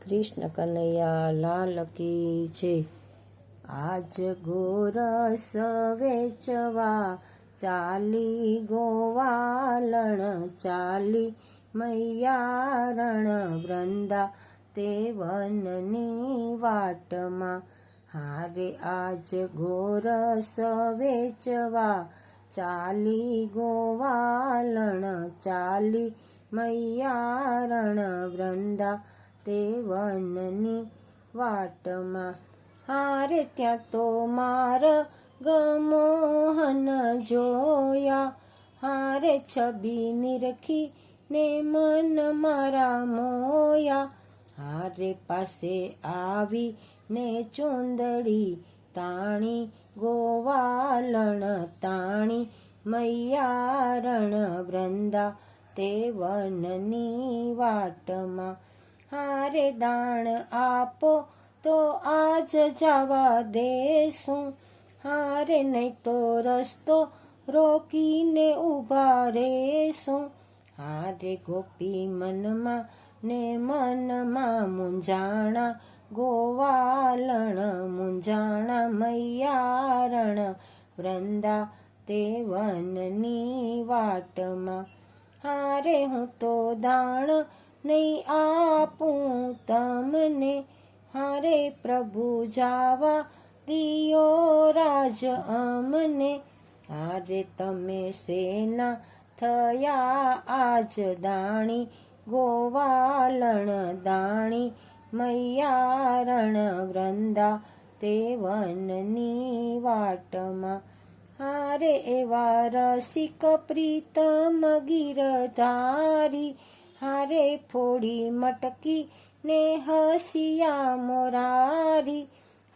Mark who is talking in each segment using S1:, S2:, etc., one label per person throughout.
S1: કૃષ્ણ કનૈયા લાલ કી જય। આજ ગોરસ વેચવા ચાલી ગોવાલણ, ચાલી મૈયા રણ વૃંદા તે વનની વાટમાં। હારે આજ ગોરસ વેચવા ચાલી ગોવાલણ, ચાલી મૈયા રણ વૃંદા તે વનની વાટમાં। હારે ત્યાં તો માર્ગમોહન જોયા, હારે છબી નિરખી ને મન મારા મોયા। હારે પાસે આવી ને ચૂંદડી તાણી ગોવાલણ, તાણી મૈયા રણ વૃંદા તે વનની વાટમાં। હારે દાણ આપો તો આજ જવા દેશું, હારે નહીં તો રસ્તો રોકીને ઊભા રહેશું। હારે ગોપી મનમાં ને મનમાં મૂંઝાણા ગોવાલણ, મૂંઝાણા મૈયા રણ વૃંદા તે વનની વાટમાં। હારે હું તો દાણ નહીં આપું તમને, હારે પ્રભુ જાવા દિયો રાજ અમને। હારે તમે સેના થયા આજ દાણી ગોવાલણ, દાણી મૈયા રણ વૃંદા તે વનની વાટમાં। હારે એવા રસિક પ્રીતમ ગીરધારી, હારે ફોડી મટકી ને હસિયા મોરારી।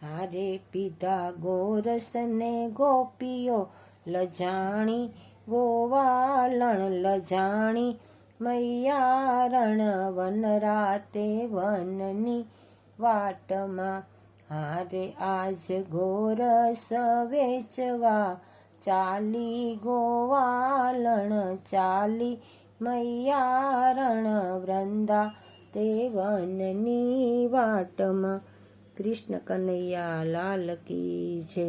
S1: હારે પીધા ગોરસ ને ગોપીઓ લજાણી ગોવાલણ, લજાણી મૈયા રણ વનરા તે વનની વાટમાં। હારે આજ ગોરસ વેચવા ચાલી ગોવાલણ, ચાલી મૈયા રણ વૃંદા તે વનની વાટમાં। કૃષ્ણ કનૈયા લાલ કી જય।